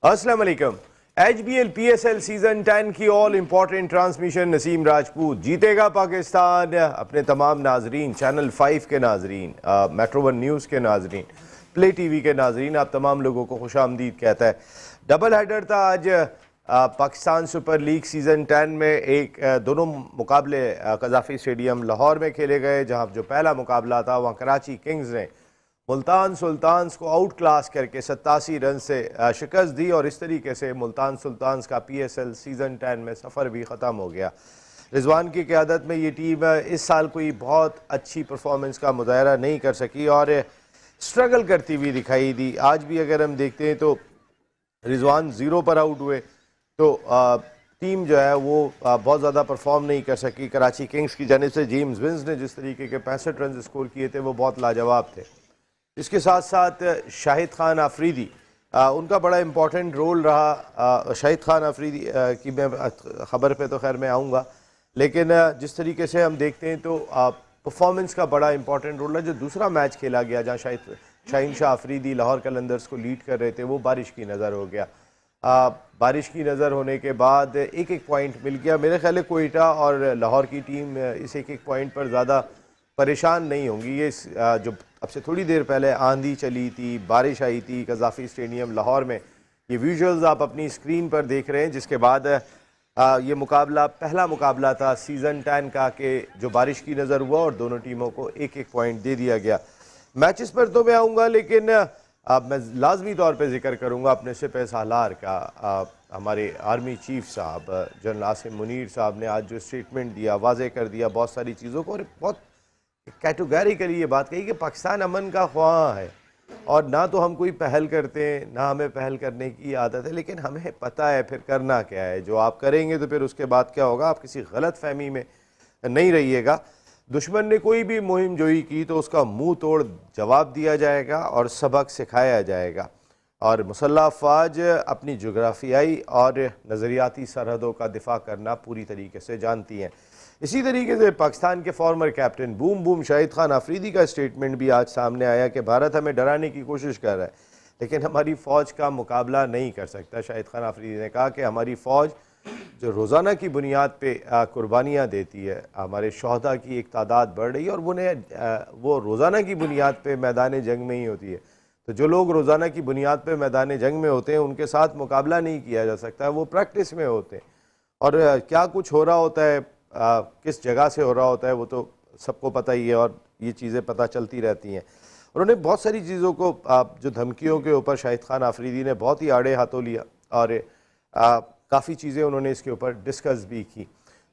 अस्सलाम वालेकुम। HBL PSL season 10 की all important transmission Naseem Rajput. जीतेगा पाकिस्तान अपने तमाम नाजरीन, चैनल 5 के नाजरीन, मेट्रो 1 न्यूज़ के नाजरीन, प्ले टीवी के नाजरीन, आप तमाम लोगों को खुश आमदीद कहता है। डबल हेडर था आज पाकिस्तान सुपर लीग सीज़न 10 में। दोनों मुकाबले कज़ाफ़ी स्टेडियम लाहौर में खेले गए, जहाँ जो पहला मुकाबला था वहाँ कराची किंग्स ने मुल्तान सुल्तान्स को आउट क्लास करके 87 रन से शिकस्त दी और इस तरीके से मुल्तान सुल्तान्स का PSL सीज़न 10 में सफ़र भी ख़त्म हो गया। रिजवान की क़यादत में ये टीम इस साल कोई बहुत अच्छी परफॉर्मेंस का मुज़ाहरा नहीं कर सकी और स्ट्रगल करती हुई दिखाई दी। आज भी अगर हम देखते हैं तो रिजवान 0 पर आउट हुए तो टीम जो है वो बहुत ज़्यादा परफॉर्म नहीं कर सकी। कराची किंग्स की जानिब से जेम्स विंस ने जिस तरीके के 65 रन स्कोर किए थे वो बहुत लाजवाब थे। इसके साथ साथ शाहिद खान आफरीदी, उनका बड़ा इम्पोर्टेंट रोल रहा। शाहिद खान आफरीदी की मैं ख़बर पे तो खैर मैं आऊँगा, लेकिन जिस तरीके से हम देखते हैं तो परफॉर्मेंस का बड़ा इम्पोर्टेंट रोल है। जो दूसरा मैच खेला गया जहाँ शाहीन शाह आफरीदी लाहौर कलंदर्स को लीड कर रहे थे, वो बारिश की नज़र हो गया। बारिश की नज़र होने के बाद एक एक पॉइंट मिल गया। मेरे ख्याल है कोयटा और लाहौर की टीम इस एक एक पॉइंट पर ज़्यादा परेशान नहीं होंगी। ये जो अब से थोड़ी देर पहले आंधी चली थी, बारिश आई थी कज़ाफ़ी स्टेडियम लाहौर में, ये विजुअल्स आप अपनी स्क्रीन पर देख रहे हैं, जिसके बाद ये मुकाबला पहला मुकाबला था सीज़न 10 का कि जो बारिश की नज़र हुआ और दोनों टीमों को एक एक पॉइंट दे दिया गया। मैचेस पर तो मैं आऊँगा, लेकिन मैं लाजमी तौर पे जिक्र करूँगा अपने सिपह सालार का। हमारे आर्मी चीफ साहब जनरल आसिम मुनीर साहब ने आज जो स्टेटमेंट दिया, वाज़े कर दिया बहुत सारी चीज़ों को, और बहुत कैटेगरिकली ये बात कही कि पाकिस्तान अमन का ख्वाह है और ना तो हम कोई पहल करते हैं, ना हमें पहल करने की आदत है, लेकिन हमें पता है फिर करना क्या है। जो आप करेंगे तो फिर उसके बाद क्या होगा, आप किसी गलत फहमी में नहीं रहिएगा। दुश्मन ने कोई भी मुहिम जोई की तो उसका मुंह तोड़ जवाब दिया जाएगा और सबक सिखाया जाएगा। और मुसल्लह अफवाज अपनी जोग्राफियाई और नज़रियाती सरहदों का दिफा करना पूरी तरीके से जानती हैं। इसी तरीके से पाकिस्तान के former captain boom boom Shahid Khan Afridi का स्टेटमेंट भी आज सामने आया कि भारत हमें डराने की कोशिश कर रहा है, लेकिन हमारी फ़ौज का मुकाबला नहीं कर सकता। शाहिद खान आफरीदी ने कहा कि हमारी फ़ौज जो रोज़ाना की बुनियाद पे कुर्बानियाँ देती है, हमारे शहदा की एक तादाद बढ़ रही है और वो रोज़ाना की बुनियाद पे मैदान जंग में ही होती है। तो जो लोग रोज़ाना की बुनियाद पे मैदान जंग में होते हैं उनके साथ मुकाबला नहीं किया जा सकता, वो प्रैक्टिस में होते हैं। और क्या कुछ हो रहा होता है, किस जगह से हो रहा होता है, वो तो सबको पता ही है और ये चीज़ें पता चलती रहती हैं। उन्होंने बहुत सारी चीज़ों को जो धमकियों के ऊपर शाहिद खान आफरीदी ने बहुत ही आड़े हाथों लिया और काफ़ी चीज़ें उन्होंने इसके ऊपर डिस्कस भी की।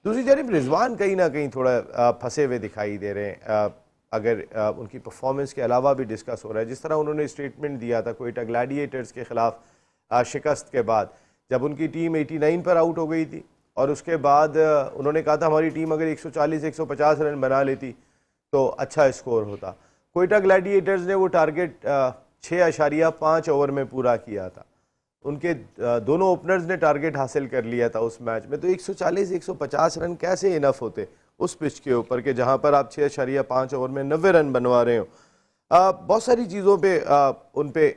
दूसरी जानब रिजवान कहीं ना कहीं थोड़ा फंसे हुए दिखाई दे रहे हैं। अगर उनकी परफॉर्मेंस के अलावा भी डिस्कस हो रहा है, जिस तरह उन्होंने स्टेटमेंट दिया था कोयटा ग्लैडिएटर्स के ख़िलाफ़ शिकस्त के बाद, जब उनकी टीम 89 पर आउट हो गई थी और उसके बाद उन्होंने कहा था हमारी टीम अगर 140-150 रन बना लेती तो अच्छा स्कोर होता। कोयटा ग्लैडिएटर्स ने वो टारगेट 6.5 ओवर में पूरा किया था। उनके दोनों ओपनर्स ने टारगेट हासिल कर लिया था उस मैच में। तो 140-150 रन कैसे इनफ होते उस पिच के ऊपर कि जहां पर आप 6.5 ओवर में 90 रन बनवा रहे हो। बहुत सारी चीज़ों पे उन पे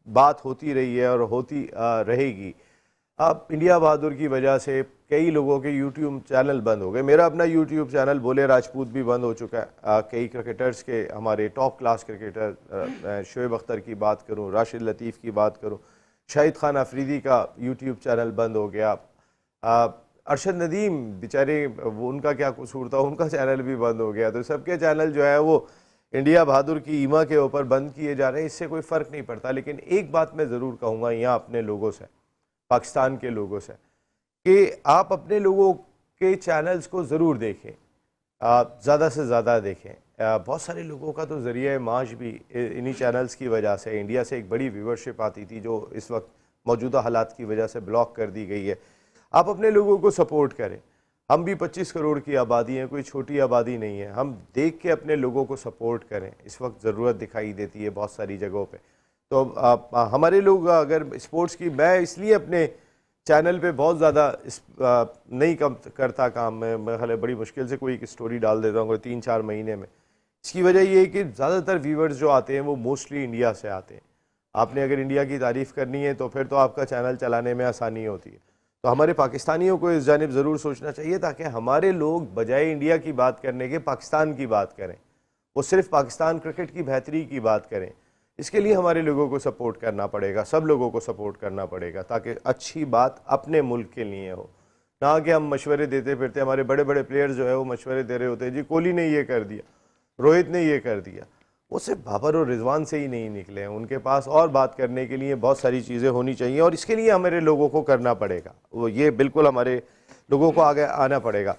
बात होती रही है और होती रहेगी। अब इंडिया बहादुर की वजह से कई लोगों के यूट्यूब चैनल बंद हो गए। मेरा अपना यूट्यूब चैनल बोले राजपूत भी बंद हो चुका है। कई क्रिकेटर्स के, हमारे top class cricketer Shoaib Akhtar की बात करूं, राशिद लतीफ़ की बात करूं, शाहिद खान अफरीदी का यूट्यूब चैनल बंद हो गया। अरशद नदीम बेचारे, वो उनका क्या कसूर था, उनका चैनल भी बंद हो गया। तो सबके चैनल जो है वो इंडिया बहादुर की ईमा के ऊपर बंद किए जा रहे हैं। इससे कोई फ़र्क नहीं पड़ता, लेकिन एक बात मैं ज़रूर कहूँगा यहाँ अपने लोगों से, पाकिस्तान के लोगों से, कि आप अपने लोगों के चैनल्स को ज़रूर देखें, ज़्यादा से ज़्यादा देखें। बहुत सारे लोगों का तो ज़रिया माश भी इन्हीं चैनल्स की वजह से, इंडिया से एक बड़ी व्यूवरशिप आती थी जो इस वक्त मौजूदा हालात की वजह से ब्लॉक कर दी गई है। आप अपने लोगों को सपोर्ट करें। हम भी 25 करोड़ की आबादी है, कोई छोटी आबादी नहीं है। हम देख के अपने लोगों को सपोर्ट करें, इस वक्त ज़रूरत दिखाई देती है बहुत सारी जगहों पे। तो हमारे लोग अगर स्पोर्ट्स की, मैं इसलिए अपने चैनल पे बहुत ज़्यादा नहीं कम करता काम, मैं ख्याल बड़ी मुश्किल से कोई एक स्टोरी डाल देता हूँ 3-4 महीने में। इसकी वजह ये है कि ज़्यादातर व्यूवर्स जो आते हैं वो मोस्टली इंडिया से आते हैं आपने अगर इंडिया की तारीफ़ करनी है तो फिर तो आपका चैनल चलाने में आसानी होती है। तो हमारे पाकिस्तानियों को इस जानिब ज़रूर सोचना चाहिए ताकि हमारे लोग बजाय इंडिया की बात करने के पाकिस्तान की बात करें, वो सिर्फ पाकिस्तान क्रिकेट की बेहतरी की बात करें। इसके लिए हमारे लोगों को सपोर्ट करना पड़ेगा, सब लोगों को सपोर्ट करना पड़ेगा ताकि अच्छी बात अपने मुल्क के लिए हो, ना कि हम मशवरे देते फिरते। हमारे बड़े बड़े प्लेयर्स जो है वो मशवरे दे रहे होते हैं, जी कोहली ने ये कर दिया, रोहित ने ये कर दिया। वो सिर्फ बाबर और रिजवान से ही नहीं निकले हैं, उनके पास और बात करने के लिए बहुत सारी चीज़ें होनी चाहिए और इसके लिए हमारे लोगों को करना पड़ेगा। वो ये बिल्कुल हमारे लोगों को आगे आना पड़ेगा।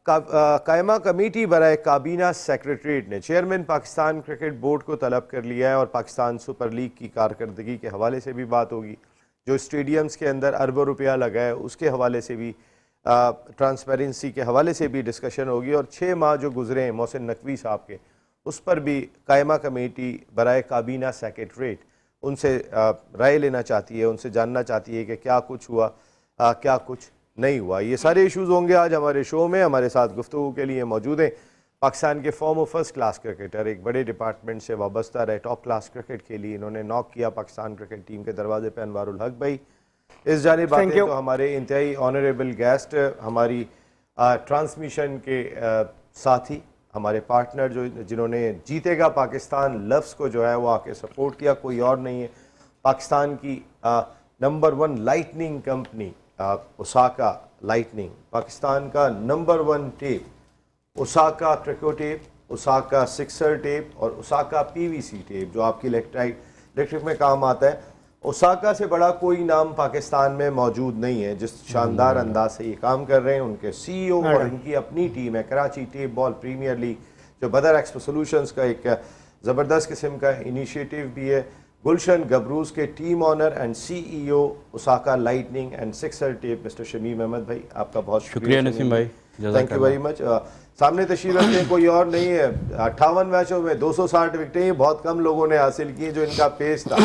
कायमा कमेटी बराए काबीना सेक्रेटरीट ने चेयरमैन पाकिस्तान क्रिकेट बोर्ड को तलब कर लिया है और पाकिस्तान सुपर लीग की कारकर्दगी के हवाले से भी बात होगी। जो स्टेडियम्स के अंदर अरबों रुपया लगा है उसके हवाले से भी, ट्रांसपेरेंसी के हवाले से भी डिस्कशन होगी। और 6 माह जो गुजरे हैं मोहसिन नकवी साहब के, उस पर भी कायमा कमेटी बराए काबीना सेक्रेटरीट उनसे राय लेना चाहती है, उनसे जानना चाहती है कि क्या कुछ हुआ, क्या कुछ नहीं हुआ। ये सारे इश्यूज़ होंगे आज हमारे शो में। हमारे साथ गुफ्तगू के लिए मौजूद हैं पाकिस्तान के फॉर्मर फर्स्ट क्लास क्रिकेटर, एक बड़े डिपार्टमेंट से वाबस्ता रहे, टॉप क्लास क्रिकेट के लिए इन्होंने नॉक किया पाकिस्तान क्रिकेट टीम के दरवाजे पर, अनवारुल हक भाई। इस जानिब बातें तो हमारे इंतहाई ऑनरेबल गेस्ट, हमारी ट्रांसमिशन के साथी, हमारे पार्टनर जो जिन्होंने जीतेगा पाकिस्तान लफ्ज़ को जो है वो आके सपोर्ट किया, कोई और नहीं है, पाकिस्तान की number 1 lightning company Osaka lightning, Pakistan का number 1 tape Osaka Trico tape, Osaka sixer tape और ओसाका पीवीसी टेप जो आपकी इलेक्ट्रिक में काम आता है। ओसाका से बड़ा कोई नाम पाकिस्तान में मौजूद नहीं है जिस शानदार अंदाज से ये काम कर रहे हैं। उनके सीईओ और इनकी अपनी टीम है, Karachi tape ball premier league जो बदर एक्सपो सॉल्यूशंस का एक ज़बरदस्त किस्म का इनिशिएटिव भी है। गुलशन गबरूज के team owner and CEO Osaka lightning and sixer tape mister Shamim Ahmed भाई, आपका बहुत शुक्रिया नसीम भाई, थैंक यू वेरी मच। सामने तशरीफ रखते हैं, कोई और नहीं है। 58 मैचों में 260 विकेटें बहुत कम लोगों ने हासिल की। जो इनका पेस था,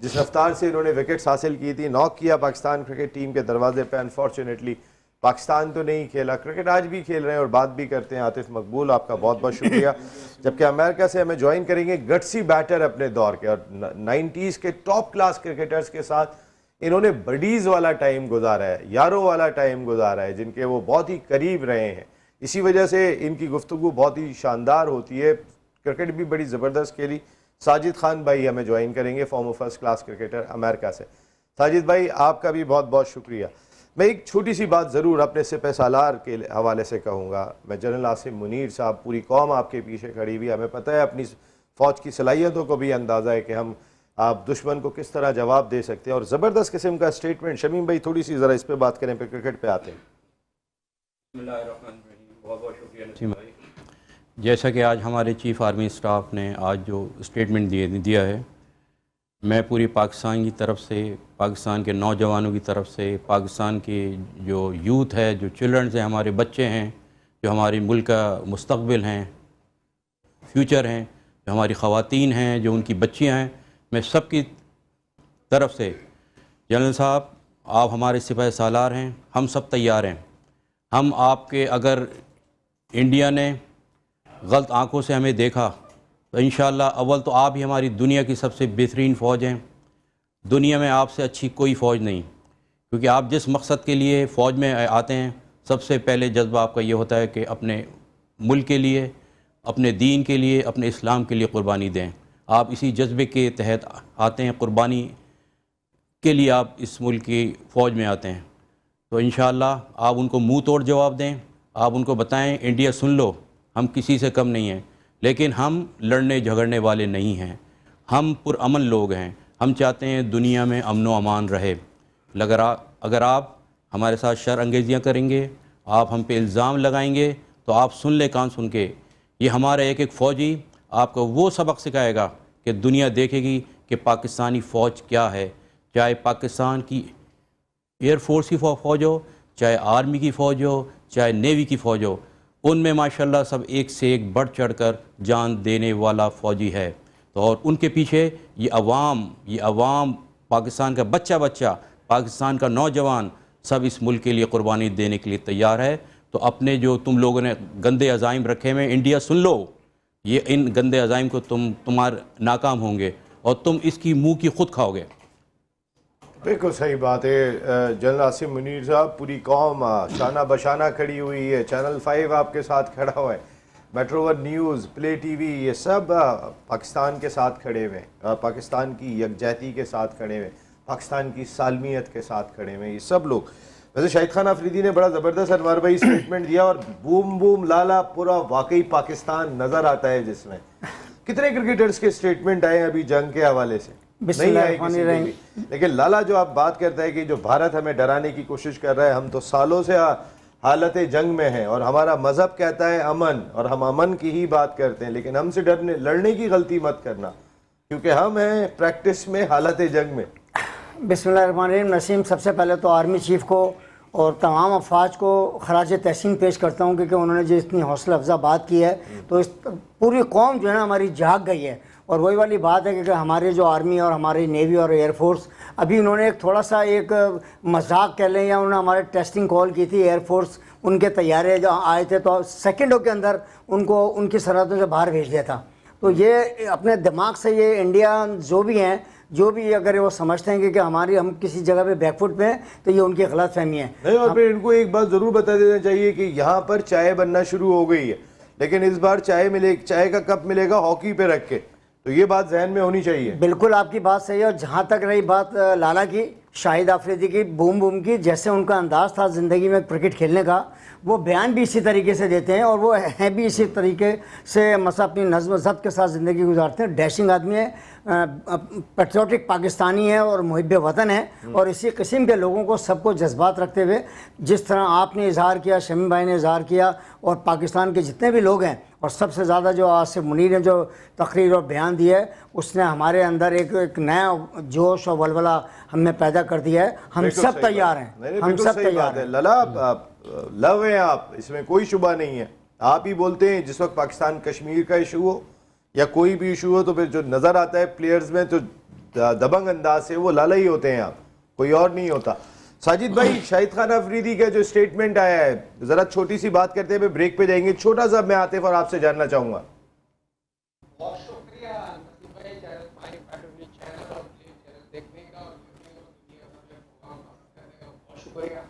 जिस रफ्तार से इन्होंने विकेट्स हासिल की थी, नॉक किया पाकिस्तान क्रिकेट टीम के दरवाजे पर। अनफॉर्चुनेटली पाकिस्तान तो नहीं खेला, क्रिकेट आज भी खेल रहे हैं और बात भी करते हैं। आतिफ मकबूल, आपका बहुत बहुत शुक्रिया। जबकि अमेरिका से हमें ज्वाइन करेंगे गट्सी बैटर अपने दौर के और 90s के टॉप क्लास क्रिकेटर्स के साथ इन्होंने बडीज़ वाला टाइम गुजारा है, यारों वाला टाइम गुजारा है, जिनके वो बहुत ही करीब रहे हैं। इसी वजह से इनकी गुफ्तगू बहुत ही शानदार होती है। क्रिकेट भी बड़ी ज़बरदस्त खेली। साजिद खान भाई हमें ज्वाइन करेंगे, farmer first class cricketer America से। साजिद भाई आपका भी बहुत बहुत शुक्रिया। मैं एक छोटी सी बात ज़रूर अपने सिपह सालार के हवाले से कहूँगा। मैं जनरल आसिम मुनीर साहब, पूरी कौम आपके पीछे खड़ी हुई, हमें पता है अपनी फ़ौज की सलाहियतों को भी अंदाज़ा है कि हम आप दुश्मन को किस तरह जवाब दे सकते हैं। और ज़बरदस्त किस्म का स्टेटमेंट, शमीम भाई थोड़ी सी ज़रा इस पर बात करें, फिर क्रिकेट पे आते हैं। बहुत बहुत शुक्रिया भाई। जैसा कि आज हमारे चीफ़ आर्मी स्टाफ ने आज जो स्टेटमेंट दिया है, मैं पूरी पाकिस्तान की तरफ से, पाकिस्तान के नौजवानों की तरफ से, पाकिस्तान के जो यूथ है, जो चिल्ड्रंस हैं, हमारे बच्चे हैं, जो हमारे मुल्क का मुस्तकबिल हैं, फ्यूचर हैं, जो हमारी ख़वातीन हैं, जो उनकी बच्चियां हैं, मैं सब की तरफ से, जनरल साहब आप हमारे सिपाही सालार हैं, हम सब तैयार हैं। हम आपके, अगर इंडिया ने गलत आँखों से हमें देखा तो इंशाअल्लाह अव्वल तो आप ही हमारी दुनिया की सबसे बेहतरीन फ़ौज हैं। दुनिया में आपसे अच्छी कोई फ़ौज नहीं, क्योंकि आप जिस मकसद के लिए फ़ौज में आते हैं, सबसे पहले जज्बा आपका ये होता है कि अपने मुल्क के लिए, अपने दीन के लिए, अपने इस्लाम के लिए क़ुरबानी दें। आप इसी जज्बे के तहत आते हैं, क़ुरबानी के लिए आप इस मुल्क की फ़ौज में आते हैं। तो इंशाअल्लाह आप उनको मुँह तोड़ जवाब दें, आप उनको बताएं इंडिया सुन लो, हम किसी से कम नहीं हैं, लेकिन हम लड़ने झगड़ने वाले नहीं हैं, हम पुरअमन लोग हैं। हम चाहते हैं दुनिया में अमन व अमान रहे। अगर आप हमारे साथ शर अंगेज़ियाँ करेंगे, आप हम पे इल्ज़ाम लगाएंगे, तो आप सुन ले कान सुन के, ये हमारा एक एक फ़ौजी आपको वो सबक सिखाएगा कि दुनिया देखेगी कि पाकिस्तानी फ़ौज क्या है। चाहे पाकिस्तान की एयरफोर्स की फ़ौज हो, चाहे आर्मी की फ़ौज हो, चाहे नेवी की फ़ौज हो, उनमें माशाल्लाह सब एक से एक बढ़ चढ़ कर जान देने वाला फ़ौजी है। तो और उनके पीछे ये अवाम, पाकिस्तान का बच्चा, पाकिस्तान का नौजवान सब इस मुल्क के लिए क़ुरबानी देने के लिए तैयार है। तो अपने जो तुम लोगों ने गंदे अज़ाइम रखे हुए, इंडिया सुन लो, ये इन गंदे अज़ाइम को तुम्हारे नाकाम होंगे। और तुम इसकी मुंह की खुद खाओगे। बिल्कुल सही बात है जनरल आसिम मुनीर साहब। पूरी कौम शाना बशाना खड़ी हुई है। चैनल 5 आपके साथ खड़ा हुआ है, metro one news, play TV, ये सब पाकिस्तान के साथ खड़े हुए हैं, पाकिस्तान की यकजहती के साथ खड़े हुए हैं, पाकिस्तान की सालमियत के साथ खड़े हुए हैं ये सब लोग। वैसे शाहिद खान अफरीदी ने बड़ा ज़बरदस्त अनवर भाई स्टेटमेंट दिया और बूम बूम लाला पूरा वाकई पाकिस्तान नज़र आता है जिसमें। कितने क्रिकेटर्स के स्टेटमेंट आए अभी जंग के हवाले से? नहीं आए किसी के भी। लेकिन लाला जो आप बात करता है कि जो भारत हमें डराने की कोशिश कर रहा है, हम तो सालों से हालत जंग में हैं और हमारा मजहब कहता है अमन, और हम अमन की ही बात करते हैं, लेकिन हमसे लड़ने की गलती मत करना क्योंकि हम हैं प्रैक्टिस में हालत जंग में। बिस्मिल्लाहिर्रहमानिर्रहीम। नसीम, सबसे पहले तो आर्मी चीफ़ को और तमाम अफवाज को खराज तहसीन पेश करता हूँ क्योंकि उन्होंने जो इतनी हौसला अफजा बात की है तो इस पूरी कौम जो है ना हमारी जाग गई है। और वही वाली बात है कि हमारे जो आर्मी और हमारी नेवी और एयरफोर्स, अभी उन्होंने एक थोड़ा सा एक मजाक कह लें या उन्होंने हमारे टेस्टिंग कॉल की थी, एयरफोर्स उनके तैयारे जो आए थे तो सेकंडों के अंदर उनको उनकी सरहदों से बाहर भेज दिया था। तो ये अपने दिमाग से ये इंडिया जो भी हैं, जो भी अगर वो समझते हैं कि हम किसी जगह पे बैकफुट पे हैं तो ये उनकी गलत फहमी है। नहीं, और फिर इनको एक बात ज़रूर बता देना चाहिए कि यहाँ पर चाय बनना शुरू हो गई है, लेकिन इस बार चाय का कप मिलेगा हॉकी पे रख के, तो ये बात जहन में होनी चाहिए। बिल्कुल आपकी बात सही है। और जहाँ तक रही बात लाला की, शाहिद आफरीदी की, बूम बूम की, जैसे उनका अंदाज़ था ज़िंदगी में क्रिकेट खेलने का, वो बयान भी इसी तरीके से देते हैं और वो हैं भी इसी तरीके से, मतलब अपनी नज़्म ज़ब्त के साथ ज़िंदगी गुजारते हैं। डैशिंग आदमी है, पेट्रियोटिक पाकिस्तानी है और मुहिब वतन है। और इसी किस्म के लोगों को सबको जज्बात रखते हुए, जिस तरह आपने इजहार किया, शमीम भाई ने इजहार किया, और पाकिस्तान के जितने भी लोग हैं, और सबसे ज़्यादा जो आसिफ मुनीर ने जो तकरीर और बयान दिया है, उसने हमारे अंदर एक नया जोश और वलवला हमने पैदा कर दिया है। हम सब तैयार हैं, हम सब तैयार हैं। लला लव है आप, इसमें कोई शुबा नहीं है। आप ही बोलते हैं जिस वक्त पाकिस्तान कश्मीर का इशू हो या कोई भी इशू हो तो फिर जो नज़र आता है प्लेयर्स में तो दबंग अंदाज से वो लाला ही होते हैं, आप कोई और नहीं होता। साजिद भाई, शाहिद खान अफरीदी का जो स्टेटमेंट आया है, जरा छोटी सी बात करते हैं, ब्रेक पे जाएंगे। छोटा सा मैं आतिफ और आपसे जानना चाहूंगा। बहुत शुक्रिया नसीम भाई, चैनल 5 पैट्रोलिंग चैनल और चैनल देखने का और बहुत शुक्रिया।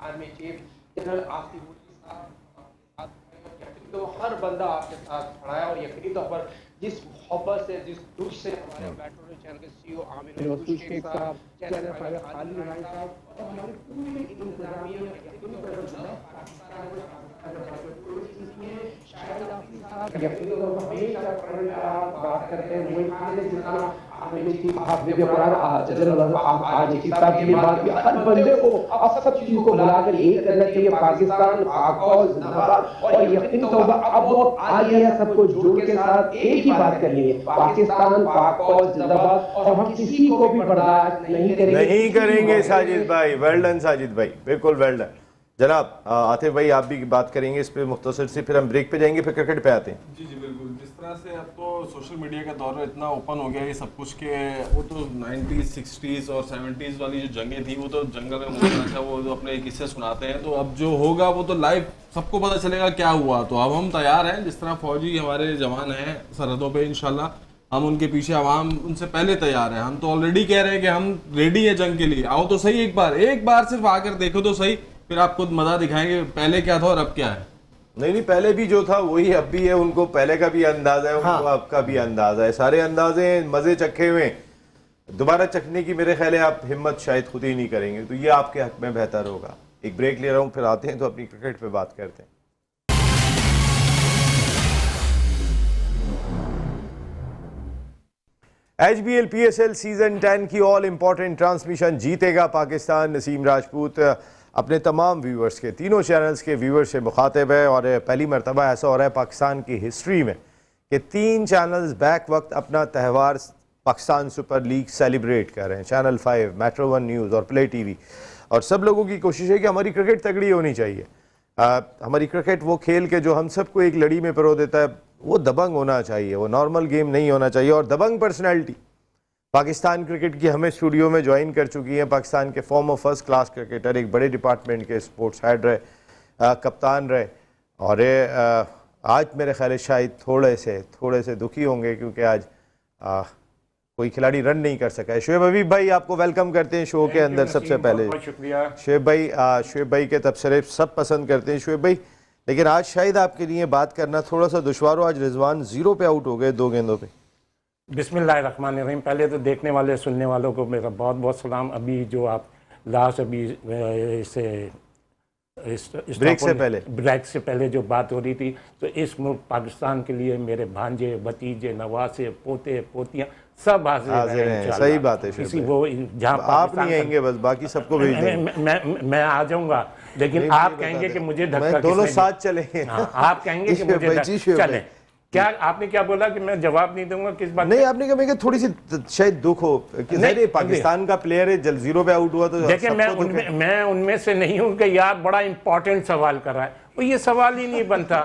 Army chief general Asif Munir साहब, तो हर बंदा आपके साथ खड़ा है और यकीनी तौर पर जिस मोहब्बत से, जिस दुख से हमारे पेट्रोलिंग चैनल के सीईओ आमिर वसूल शेख साहब, चैनल फाइव खालिद राय साहब और हमारे पूरे इंतजामिया शाहिद आफरीदी साहब यकीनी तौर पर हमेशा बात करते हैं वही खाने जितना आपने चीफ आपने जो कुरान जनरल आज की बात की बात की हर बंदे को अब सब चीजों को बुलाकर एक करना चाहिए। पाकिस्तान पाक फौज जिंदाबाद। और यकीनी तौर पर अब वो आ गया है सबको जोड़ के साथ एक ही बात करनी है, पाकिस्तान पाक फौज जिंदाबाद। और हम किसी को भी बर्दाश्त नहीं करेंगे। साजिद भाई, वेल डन साजिद भाई, बिल्कुल वेल डन। जनाब आतिफ भाई, आप भी बात करेंगे इस पे मुख्तसर से, फिर हम ब्रेक पे जाएंगे, फिर क्रिकेट पे आते हैं। जी बिल्कुल। जिस तरह से अब तो सोशल मीडिया का दौर इतना ओपन हो गया ये सब कुछ के, वो तो 90s 60s और 70s वाली जो जंगें थी वो तो जंगल में मुझे था, वो अपने किस्से सुनाते हैं। तो अब जो होगा वो तो लाइव सबको पता चलेगा क्या हुआ। तो अब हम तैयार हैं, जिस तरह फौजी हमारे जवान हैं सरहदों पर, इंशाल्लाह हम उनके पीछे, आवाम उनसे पहले तैयार है। हम तो ऑलरेडी कह रहे हैं कि हम रेडी हैं जंग के लिए। आओ तो सही, एक बार सिर्फ आकर देखो तो सही, फिर आप खुद मजा दिखाएंगे पहले क्या था और अब क्या है। नहीं, पहले भी जो था वही अब भी है। उनको पहले का भी अंदाजा है, उनको अब का भी अंदाजा है। सारे अंदाजे मजे चखे हुए, दोबारा चखने की मेरे ख्याल है आप हिम्मत शायद खुद ही नहीं करेंगे, तो ये आपके हक में बेहतर होगा। एक ब्रेक ले रहा हूँ, फिर आते हैं तो अपनी क्रिकेट पे बात करते हैं। HBL PSL सीजन 10 की ऑल इंपॉर्टेंट ट्रांसमिशन जीतेगा पाकिस्तान। नसीम राजपूत अपने तमाम व्यूवर्स के, तीनों चैनल्स के व्यूवर्स से मुखातिब है और पहली मरतबा ऐसा हो रहा है पाकिस्तान की हिस्ट्री में कि 3 चैनल्स बैक वक्त अपना त्यौहार पाकिस्तान सुपर लीग सेलिब्रेट कर रहे हैं। चैनल 5, मेट्रो वन न्यूज़ और प्ले टीवी। और सब लोगों की कोशिश है कि हमारी क्रिकेट तगड़ी होनी चाहिए। हमारी क्रिकेट वो खेल के जो हम सबको एक लड़ी में पिरो देता है, वो दबंग होना चाहिए, वो नॉर्मल गेम नहीं होना चाहिए। और दबंग पर्सनैलिटी पाकिस्तान क्रिकेट की हमें स्टूडियो में ज्वाइन कर चुकी हैं। पाकिस्तान के फॉर्मर फर्स्ट क्लास क्रिकेटर, एक बड़े डिपार्टमेंट के स्पोर्ट्स हेड रहे, कप्तान रहे, और आज मेरे ख्याल शायद थोड़े से दुखी होंगे क्योंकि आज कोई खिलाड़ी रन नहीं कर सका है। शुएब हबीब भाई आपको वेलकम करते हैं शो के अंदर। सबसे पहले शुक्रिया। शुएब भाई के तबसरे सब पसंद करते हैं शुएब भाई, लेकिन आज शायद आपके लिए बात करना थोड़ा सा दुश्वार हो। आज रिजवान 0 पे आउट हो गए 2 गेंदों पे। बिस्मिल्लाहिर्रहमानिर्रहीम। पहले तो देखने वाले सुनने वालों को मेरा बहुत बहुत सलाम। अभी जो आप लास्ट अभी ब्रेक से पहले जो बात हो रही थी, तो इस मुल्क पाकिस्तान के लिए मेरे भांजे भतीजे नवासे पोते पोतियाँ सब हाजिर हैं। सही बात है। किसी वो जहाँ आप नहीं आएंगे, बस बाकी सबको भेज देंगे। मैं आ जाऊंगा, लेकिन आप कहेंगे कि मुझे धक्का दोनों साथ चलेंगे। आप कहेंगे कि मुझे चले। क्या आपने क्या बोला कि मैं जवाब नहीं दूंगा किस बात? नहीं, आपने कहा थोड़ी सी शायद दुख हो कि नहीं, पाकिस्तान का प्लेयर है, जल 0 पे आउट हुआ तो देखिए मैं उनमें से नहीं हूं कि यार बड़ा इंपॉर्टेंट सवाल कर रहा है, तो ये सवाल ही नहीं बनता।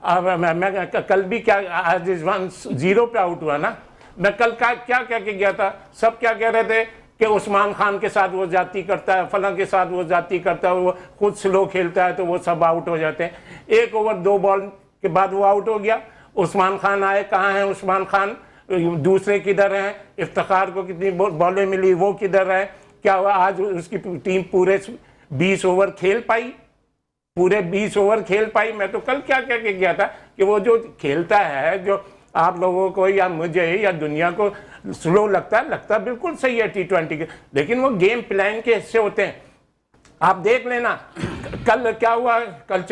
अब मैं कल भी क्या, आज रिजवान 0 पे आउट हुआ ना, मैं कल क्या कह के गया था? सब क्या कह रहे थे कि उस्मान खान के साथ वो जाती करता है, फलां के साथ वो जाती करता है, वो खुद स्लो खेलता है तो वो सब आउट हो जाते हैं। 1 ओवर 2 बॉल के बाद वो आउट हो गया। उस्मान खान आए, कहाँ हैं उस्मान खान? दूसरे किधर हैं? इफ्तिखार को कितनी बॉलें मिली, वो किधर है? क्या हुआ आज उसकी टीम पूरे 20 ओवर खेल पाई? पूरे 20 ओवर खेल पाई? मैं तो कल क्या कह के गया था कि वो जो खेलता है, जो आप लोगों को या मुझे या दुनिया को स्लो लगता बिल्कुल सही है T20 के, लेकिन वो गेम प्लान के हिस्से होते हैं। आप देख लेना कल क्या हुआ। कल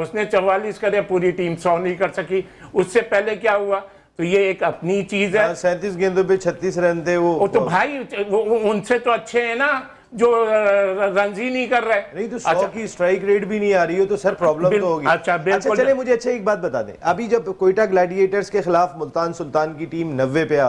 उसने 44 करे, पूरी टीम 100 नहीं कर सकी। उससे पहले क्या हुआ? तो ये एक अपनी चीज है। 37 गेंदों पे 36 रन थे वो तो भाई वो उनसे तो अच्छे हैं ना जो रन ही नहीं कर रहे। नहीं तो 100 की स्ट्राइक रेट भी नहीं आ रही हो तो सर प्रॉब्लम तो होगी। अच्छा चले मुझे एक बात बता दें, अभी जब कोयटा ग्लैडिएटर्स के खिलाफ मुल्तान सुल्तान की टीम 90 पे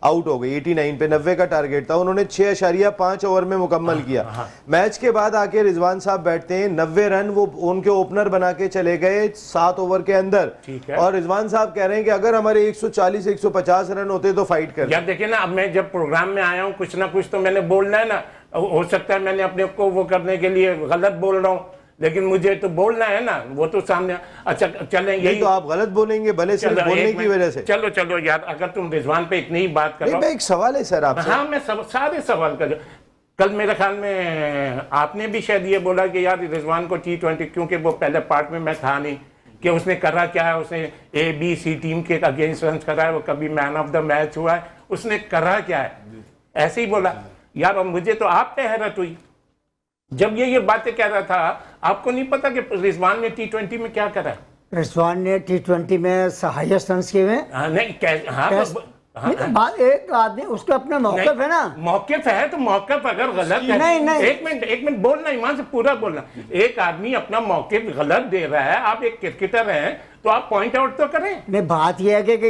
आउट हो गई, 89 पे, 90 का टारगेट था, उन्होंने 6.5 ओवर में मुकम्मल किया। मैच के बाद आके रिजवान साहब बैठते हैं, 90 रन वो उनके ओपनर बना के चले गए 7 ओवर के अंदर, और रिजवान साहब कह रहे हैं कि अगर हमारे 140-150 रन होते तो फाइट कर। यार देखिए ना, अब मैं जब प्रोग्राम में आया हूँ कुछ ना कुछ तो मैंने बोलना है ना। हो सकता है मैंने अपने को वो करने के लिए गलत बोल रहा हूँ, लेकिन मुझे तो बोलना है ना, वो तो सामने। अच्छा चलें, यही तो आप गलत बोलेंगे भले सिर्फ बोलने की वजह से। चलो यार, अगर तुम रिजवान पे इतनी ही बात कर रहे हो। एक सवाल है सर आपसे। हाँ, मैं सारे सवाल कर। कल मेरे ख्याल में आपने भी शायद ये बोला कि यार रिजवान को T20, क्योंकि वो पहले पार्ट में मैं था नहीं, कि उसने करा क्या है, उसने ABC टीम के अगेंस्ट रन करा है, वो कभी मैन ऑफ द मैच हुआ है, उसने करा क्या है, ऐसे ही बोला यार। और मुझे तो आप पे हैरत हुई जब ये बातें कह रहा था। आपको नहीं पता कि रिजवान ने T20 में क्या करा? रिजवान ने T20 में हाईएस्ट रन किए हुए। बात एक आदमी उसका अपना मौक़िफ़ है ना। मौक़िफ़ है तो मौक़िफ़ अगर गलत है, नहीं एक मिनट बोलना, ईमान से पूरा बोलना। एक आदमी अपना मौक़िफ़ गलत दे रहा है, आप एक क्रिकेटर हैं तो आप पॉइंट आउट तो करें। नहीं, बात यह है कि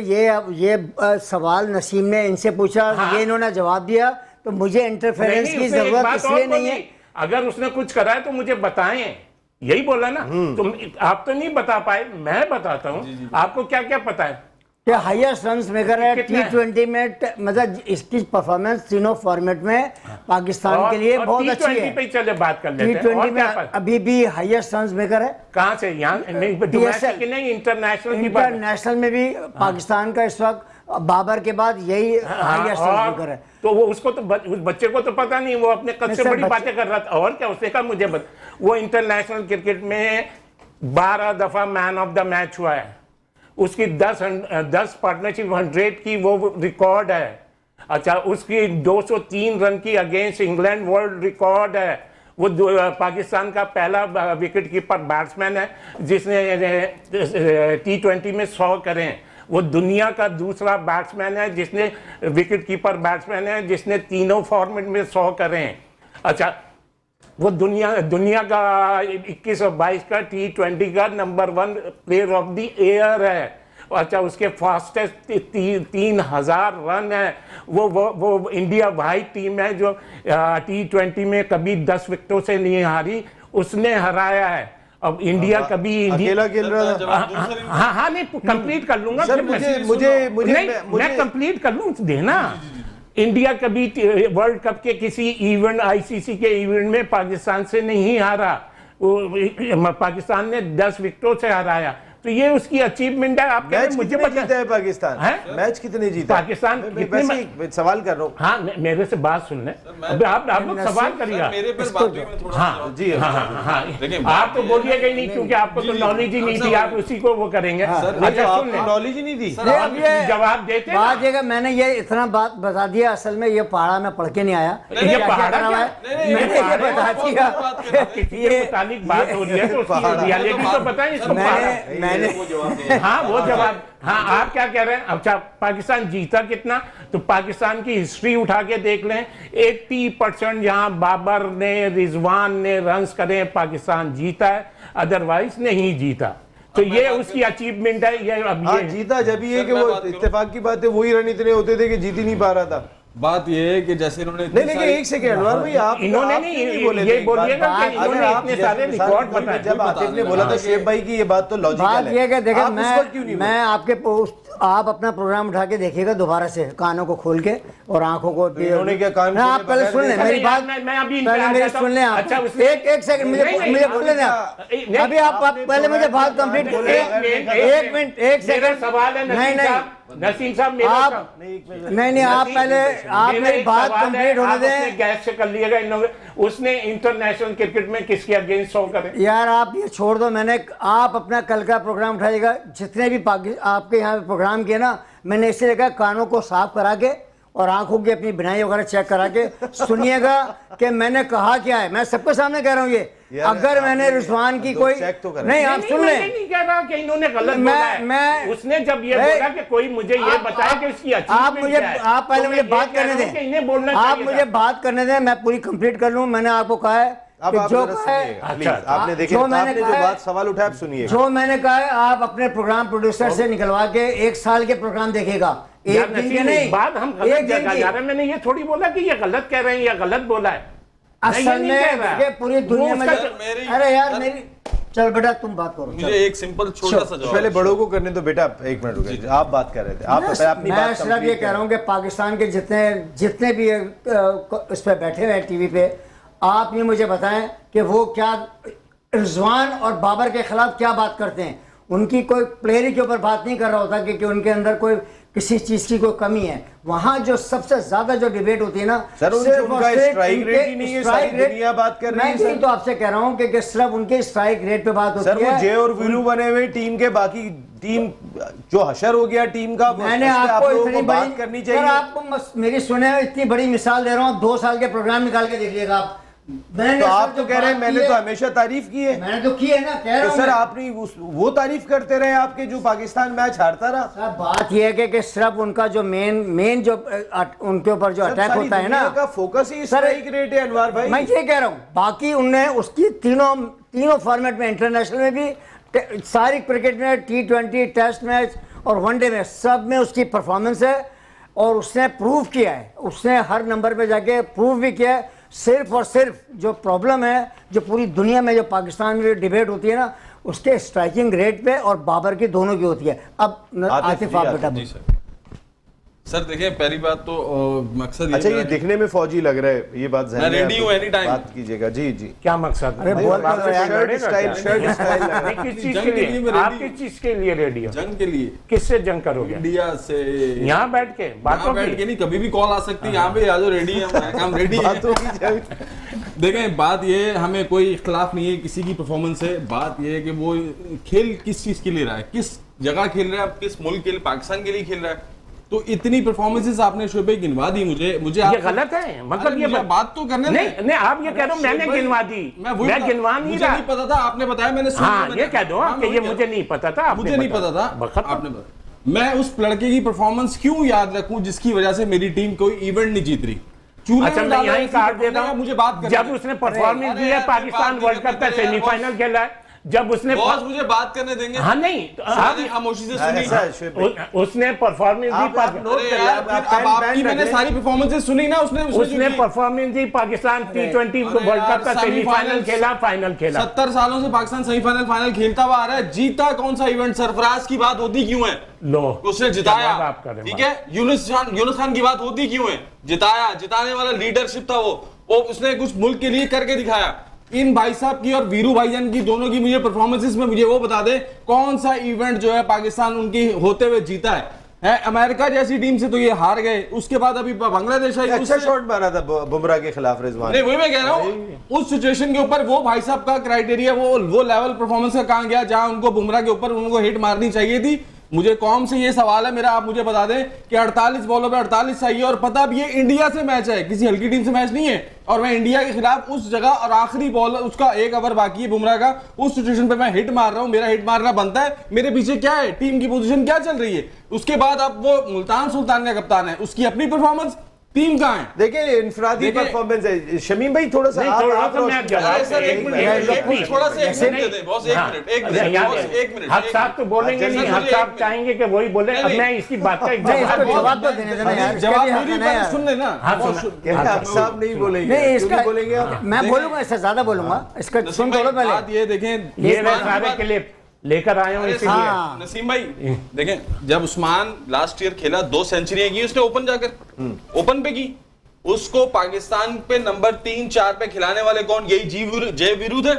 ये सवाल नसीम ने इनसे पूछा, ये इन्होंने जवाब दिया, तो मुझे इंटरफेरेंस की जरूरत इसलिए नहीं है। अगर उसने कुछ करा है तो मुझे बताएं, यही बोला ना। तुम आप तो नहीं बता पाए, मैं बताता हूँ। आपको क्या क्या पता है? क्या हाईएस्ट रन मेकर है T20 में, मतलब इसकी परफॉर्मेंस तीनों फॉर्मेट में पाकिस्तान के लिए बहुत अच्छी है। पे चले बात कर लेते हैं। T20 में अभी भी हाईएस्ट रन मेकर है। कहाँ से? यहाँ नहीं, इंटरनेशनल में भी पाकिस्तान का इस वक्त बाबर के बाद यही हाईएस्ट रन मेकर है। तो वो उसको तो उस बच्चे को तो पता नहीं, वो अपने कद से बड़ी बातें कर रहा था। और क्या उसने कहा मुझे वो इंटरनेशनल क्रिकेट में 12 दफा मैन ऑफ द मैच हुआ है। उसकी 10 पार्टनरशिप 100 की वो रिकॉर्ड है। अच्छा, उसकी 203 रन की अगेंस्ट इंग्लैंड वर्ल्ड रिकॉर्ड है। वो पाकिस्तान का पहला विकेट कीपर बैट्समैन है जिसने T20 में 100 करे हैं। वो दुनिया का दूसरा बैट्समैन है जिसने विकेट कीपर बैट्समैन है जिसने तीनों फॉर्मेट में 100 करे हैं। अच्छा, वो दुनिया का 21 और 22 का T20 का number 1 player of the year है। अच्छा, उसके फास्टेस्ट 3000 रन है। वो इंडिया वाइट टीम है जो T20 में कभी 10 विकेटों से नहीं हारी, उसने हराया है। अब इंडिया कभी अकेला खेल रहा था। हाँ, नहीं कंप्लीट कर लूंगा सर, मैं कंप्लीट कर लूँ, देना। इंडिया कभी वर्ल्ड कप के किसी इवेंट, ICC के इवेंट में पाकिस्तान से नहीं हारा। पाकिस्तान ने 10 विकेटों से हराया। तो ये उसकी अचीवमेंट है। आप कह रहे मैच हैं मुझे कितने पता जीता है पाकिस्तान? हैं? मैच कितने जीता है? पाकिस्तान मैं कितने वैसे ही सवाल कर रहा हूँ। हाँ मेरे से बात सुन लें, अभी आप लोग सवाल करिएगा। मेरे पर बात हुई, मैं थोड़ा हाँ जी हाँ हाँ हाँ देखिए, आप तो बोलिएगा ही नहीं क्योंकि आपको तो नॉलेज ही नहीं थी, आप उसी को वो करेंगे। अच्छा सुन लें, नॉलेज ही नहीं दी। ये अब ये जवाब देते ना। बात ये कि मैंने ये इतना बात बता दिया, असल में ये पहाड़ा में पढ़ के नहीं आया। ये क्या-क्या पहाड़ा करा हुआ है, नहीं, मैंने ये बता दिया। किसी के मुतालिक बात हो रही है तो उसकी रियलिटी तो पता है इसको। मैंने हाँ वो जवाब, हाँ आप क्या कह रहे हैं? अच्छा पाकिस्तान जीता कितना? तो पाकिस्तान की हिस्ट्री उठा के देख लें, 80% जहां बाबर ने, रिजवान ने रन्स करे पाकिस्तान जीता है, अदरवाइज नहीं जीता। तो ये उसकी अचीवमेंट है। ये अब हाँ ये जीता जब ये कि वो इत्तेफाक की बात है, वही रन इतने होते थे कि जीत ही नहीं पा रहा था। बात ये है कि जैसे इन्होंने नहीं लेकिन एक सेकंड अनवर भाई, आप इन्होंने आप नहीं, क्यों ये थे एक बात? बोलिएगा कि अगर इन्होंने आप इतने जैसे सारे मिसाल रिकॉर्ड के तौर पे बनाए। जब आतिफ ने बोला था शेख भाई की ये बात तो लॉजिकल बात है, ये है कि देखें, आप उस वक्त क्यों नहीं मैं आपके आप अपना प्रोग्राम उठा के देखिएगा दोबारा से, कानों को खोल के और आंखों को। इन्होंने क्या कान ना, आप खोले पहले बगैर सुन लें देखा? मेरी अरे बात, यार, मैं अभी इन पे पहले आ मेरी जाता हूं। सुन लें आप। अच्छा, उसने- एक सेकंड नहीं, नहीं, मुझे आपने बोलने दें नहीं, अभी आप पहले मुझे बात कंप्लीट एक मिनट, एक मेरा सेकंड सवाल है नहीं नसीम साहब मेरा आप नहीं आप पहले आप मेरा मेरी एक बात सवाल है, कंप्लीट होने आप अपने दें गैस से कर लीजिएगा। इन लोगों उसने इंटरनेशनल क्रिकेट में किसके अगेंस्ट शो करे? यार आप ये छोड़ दो, मैंने आप अपना कल का प्रोग्राम उठाइएगा, जितने भी आपके यहाँ पे प्रोग्राम किए ना, मैंने इसलिए कहा कानों को साफ करा के और आंखों की अपनी बिनाई वगैरह चेक करा के सुनिएगा कि मैंने कहा क्या है। मैं सबके सामने कह रहा हूँ ये, अगर मैंने रिजवान की कोई चेक तो करें। नहीं, आप सुन मैं लें। नहीं कह रहा कि इन्होंने गलत मैं- बोला है। मैं- उसने जब ये ए, बोला कि कोई मुझे ये बताया कि उसकी आप achievement मुझे क्या है, आप पहले तो मुझे मैं ये बात कह करने रहा हूं कि दें, इन्हें बोलना आप चाहिए मुझे था। बात करने दें, मैं पूरी कंप्लीट कर लूं। मैंने आपको कहा है अब कि आप जो जरा कहा है, सुनिएगा, प्लीज। अच्छा, आपने देखिए जो मैंने आपने कहा जो है- बात सवाल उठाया आप सुनिएगा। जो मैंने कहा है, आप अपने प्रोग्राम प्रोड्यूसर से निकलवा के 1 साल के प्रोग्राम देखिएगा, यार एक दिन के नसीम, नहीं, बात हम एक गलत दिन जगह की। जा रहे हैं। मैंने ये थोड़ी बोला कि ये गलत कह रहे हैं या गलत बोला है। मैं ये असल नहीं कह में रहा। देखिए पूरी दुनिया वो में उसका- मेरी- अरे यार मेरी चल बेटा तुम बात करो। मुझे एक सिंपल छोटा सा जवाब पहले बड़ों को करने तो बेटा, एक मिनट रुकिए, आप बात कर रहे थे, आप बताएं अपनी मैं बात सिर्फ ये complete कह रहा हूँ कि पाकिस्तान के जितने भी इस पे बैठे हुए हैं टीवी पे, आप ये मुझे बताएं कि वो क्या रिजवान और बाबर के खिलाफ क्या बात करते हैं। उनकी कोई प्लेयर के ऊपर बात नहीं कर रहा होता कि उनके अंदर कोई किसी चीज की कोई कमी है। वहां जो सबसे ज्यादा जो डिबेट होती है ना, सर, सिर्फ और उनका सिर्फ strike उनके rate ही नहीं है, सारी strike rate- दुनिया बात कर रही है, मैं यही सर। तो आपसे कह रहा हूँ कि सिर्फ उनके स्ट्राइक रेट पे बात सर होती वो है। जे और वीरू बने हुए टीम के, बाकी टीम जो हशर हो गया टीम का, मैंने उस पे आप आपको लोगों इतनी को बात बड़ी करनी सर, चाहिए। आपको मेरी सुने इतनी बड़ी मिसाल दे रहा हूँ, 2 साल के प्रोग्राम निकाल के देख लीजिएगा आप। मैंने तो सर आप जो तो कह रहे हैं बात मैंने की तो है, हमेशा तारीफ की है, मैंने तो की है ना, कह रहा तो हूँ सर मैं। आपने वो तारीफ करते रहे आपके जो पाकिस्तान मैच हारता रहा। सर बात यह है कि सिर्फ उनका जो मेन जो उनके ऊपर जो सर, अटैक सारी होता है ना, दुनिया का फोकस ही सर, स्ट्राइक रेट है अनवर भाई। मैं ये कह रहा हूँ, बाकी उनने उसकी तीनों फॉर्मेट में, इंटरनेशनल में भी, सारी क्रिकेट में, T20 टेस्ट मैच और वनडे में, सब में उसकी परफॉर्मेंस है और उसने प्रूव किया है। उसने हर नंबर पे जाके प्रूव भी किया है। सिर्फ और सिर्फ जो प्रॉब्लम है, जो पूरी दुनिया में जो पाकिस्तान में डिबेट होती है ना, उसके स्ट्राइकिंग रेट पे और बाबर की दोनों की होती है। अब आतिफ आप बेटा जी सर देखिए, पहली बात तो मकसद अच्छा, ये मेरा कि- दिखने में फौजी लग रहा है, ये बात ज़हन मैं में रेडी है, हूं तो anytime। बात कीजिएगा। जी जी, क्या मकसद? अरे बोल बात तो यार, शर्ट स्टाइल लग रहा है। नहीं, किस चीज जंग के के लिए लिए? मैं आप ready किस चीज के लिए रेडी हो? जंग के लिए किससे जंग करोगे? इंडिया से यहाँ बैठ के यहाँ बातों बैठ की? के नहीं, कभी भी कॉल आ सकती है, यहाँ पे आ जाओ, रेडी है हम रेडी है। बातों की जाए। देखें, बात ये है, हमें कोई इख्तलाफ नहीं है किसी की परफॉर्मेंस से। बात ये है कि वो खेल किस चीज के लिए रहा है, किस जगह खेल रहा है, किस मुल्क के लिए, पाकिस्तान के लिए खेल रहा है। तो इतनी परफॉर्मेंसेस आपने शोबे गिनवा दी मुझे ये आप गलत है, मतलब अरे ये मुझे बात तो करने नहीं दें। नहीं, आप ये कह रहे हो मैंने भाई, गिनवा दी, मैं मैं गिनवा नहीं मुझे रहा। नहीं पता था, आपने बताया, मैंने सुना। हाँ, मैंने- ये कह दो हाँ, कि मैं ये वही मुझे कह- नहीं पता था, आपने मुझे नहीं पता था, बखत आपने बताया। मैं उस लड़के की परफॉर्मेंस क्यों याद रखूं जिसकी वजह से मेरी टीम कोई इवेंट नहीं जीत रही। चूल्हे अच्छा, में मैं डाला यही इसी काट को देता बोलना, हूँ, मुझे बात करने जब दें। उसने परफॉर्मेंस अरे दी है, यार, पाकिस्तान बात वर्ल्ड नहीं कप का करते यार, सेमीफाइनल खेला है, जब उसने बॉस मुझे बात करने देंगे। हाँ नहीं, तो आप सारी खामोशी से हाँ, सुनी। ऐसा है, शुभ भाई। उसने परफॉर्मेंस दी आप नोट अरे करिए, यार, आप फिर पेन- अब आपकी पेन मैंने रखें। सारी परफॉर्मेंसेस सुनी ना, उसने उसने परफॉर्मेंस दी, पाकिस्तान T20 अरे वर्ल्ड यार, कप का सेमीफाइनल खेला, फाइनल खेला। 70 सालों से पाकिस्तान सेमीफाइनल फाइनल खेलता हुआ आ रहा है, जीता कौन सा इवेंट? सरफराज की बात होती क्यों है? लो, उसने जिताया, जवाब आप करें, ठीक है। यूनुस खान की बात होती क्यों है? जिताया, जिताने वाला लीडरशिप था वो उसने कुछ मुल्क के लिए करके दिखाया। इन भाई साहब की और वीरू भाईजान की दोनों की मुझे परफॉर्मेंसेस में मुझे वो बता दे कौन सा इवेंट जो है पाकिस्तान उनकी होते हुए जीता है अमेरिका जैसी टीम से तो ये हार गए, उसके बाद अभी बांग्लादेश आई, अच्छा शॉट मारा था बुमराह के खिलाफ रिजवान। नहीं वही मैं कह रहा हूँ, उस सिचुएशन के ऊपर वो भाई साहब का क्राइटेरिया वो लेवल परफॉर्मेंस का कहां गया जहां उनको बुमराह के ऊपर उनको हिट मारनी चाहिए थी। मुझे कौम से ये सवाल है मेरा, आप मुझे बता दें कि 48 बॉलों पे 48 चाहिए और पता भी ये इंडिया से मैच है, किसी हल्की टीम से मैच नहीं है, और मैं इंडिया के खिलाफ उस जगह और आखिरी बॉल उसका 1 ओवर बाकी है बुमराह का, उस सिचुएशन पे मैं हिट मार रहा हूं, मेरा हिट मारना बनता है। मेरे पीछे क्या है, टीम की पोजीशन क्या चल रही है, उसके बाद अब वो मुल्तान सुल्तान का कप्तान है, उसकी अपनी परफॉर्मेंस, टीम कहाँ है? देखिए इनफरादी परफॉर्मेंस है। शमीम भाई थोड़ा सा आप मैं जवाब सर एक मिनट थोड़ा सा एक मिनट दे दे बॉस, एक मिनट हक साहब तो बोलेंगे नहीं, हक साहब चाहेंगे कि वही बोले। अब मैं इसकी बात का जवाब तो देने देना यार, जवाब मेरी बात सुन लेना। साहब नहीं बोलेंगे, नहीं क्यों नहीं बोलेंगे आप? मैं बोलूंगा, इससे ज्यादा बोलूंगा, इसका सुन थोड़ा पहले। बात ये देखें, ये मैं सारे के लिए लेकर आया हूँ इसीलिए। हाँ। नसीम भाई देखें, जब उस्मान लास्ट ईयर खेला 2 सेंचुरियां की उसने ओपन जाकर, ओपन पे की, उसको पाकिस्तान पे नंबर 3-4 पे खिलाने वाले कौन, यही जय वीरू थे,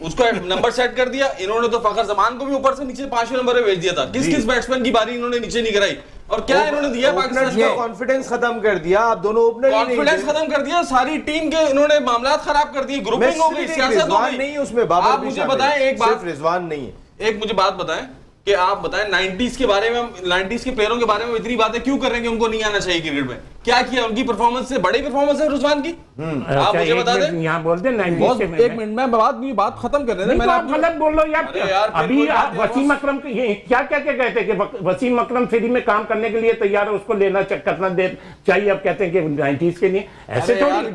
उसको नंबर सेट कर दिया। इन्होंने तो फखर जमान को भी ऊपर से नीचे 5वें नंबर पे भेज दिया था। किस बैट्समैन की बारी इन्होंने नीचे नहीं कराई, और क्या इन्होंने दिया पाकिस्तान का कॉन्फिडेंस खत्म कर दिया। आप दोनों ओपनर कॉन्फिडेंस खत्म कर दिया, सारी टीम के इन्होंने मामला खराब कर दिए, ग्रुपिंग हो गई, सियासत हो गई। नहीं उसमें बाबर आप मुझे बताएं एक बात, रिजवान नहीं है, एक मुझे बात बताएं कि आप बताएं 90s के बारे में, 90s के प्लेयरों के बारे में इतनी बातें क्यों कर रहे हैं कि उनको नहीं आना चाहिए क्रिकेट में? क्या किया उनकी परफॉर्मेंस से बड़ी परफॉर्मेंस है रुजवान की? आप मुझे बता दें। यहाँ बोल दे 90 से एक मिनट में बात खत्म कर देना। नहीं तो आप गलत बोल रहे हो यार। अरे यार, अभी बिल्कुल आप वसीम अकरम क्या कहते हैं कि वसीम अकरम फ्री में काम करने के लिए तैयार है, उसको लेना करना दे चाहिए। अब कहते हैं कि 90s के लिए ऐसे थोड़ी,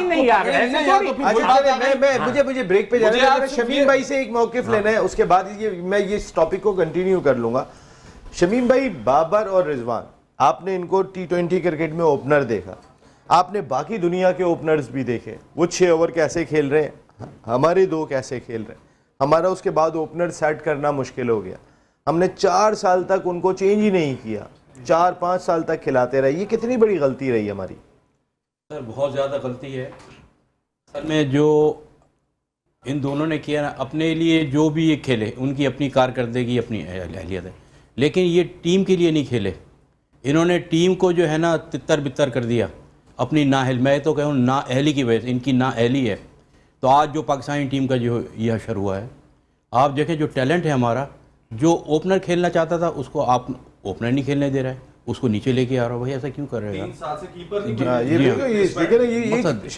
नहीं यार ऐसे थोड़ी। मुझे ब्रेक पे जाना है। शमीम भाई से एक मौकिफ लेना है, उसके बाद मैं ये इस टॉपिक को कंटिन्यू कर लूंगा। शमीम भाई, बाबर और रिजवान, आपने इनको T20 क्रिकेट में ओपनर देखा, आपने बाकी दुनिया के ओपनर्स भी देखे, वो 6 ओवर कैसे खेल रहे हैं, हमारे 2 कैसे खेल रहे हैं, हमारा उसके बाद ओपनर सेट करना मुश्किल हो गया। हमने 4 साल तक उनको चेंज ही नहीं किया, 4-5 साल तक खिलाते रहे। ये कितनी बड़ी गलती रही हमारी? सर बहुत ज़्यादा गलती है सर में जो इन दोनों ने किया ना, अपने लिए जो भी ये खेले, उनकी अपनी कारकर्दगी, अपनी अहलियत है, लेकिन ये टीम के लिए नहीं खेले। इन्होंने टीम को जो है ना तितर बितर कर दिया अपनी नाअहल, मैं तो कहूँ नाअहली की वजह से, इनकी नाअहली है। तो आज जो पाकिस्तानी टीम का जो यह असर हुआ है, आप देखें जो टैलेंट है हमारा, जो ओपनर खेलना चाहता था उसको आप ओपनर नहीं खेलने दे रहे हैं, उसको नीचे लेके आ रहा हो। भाई ऐसा क्यों कर रहे हैं? 3 साल से कीपर नहीं ये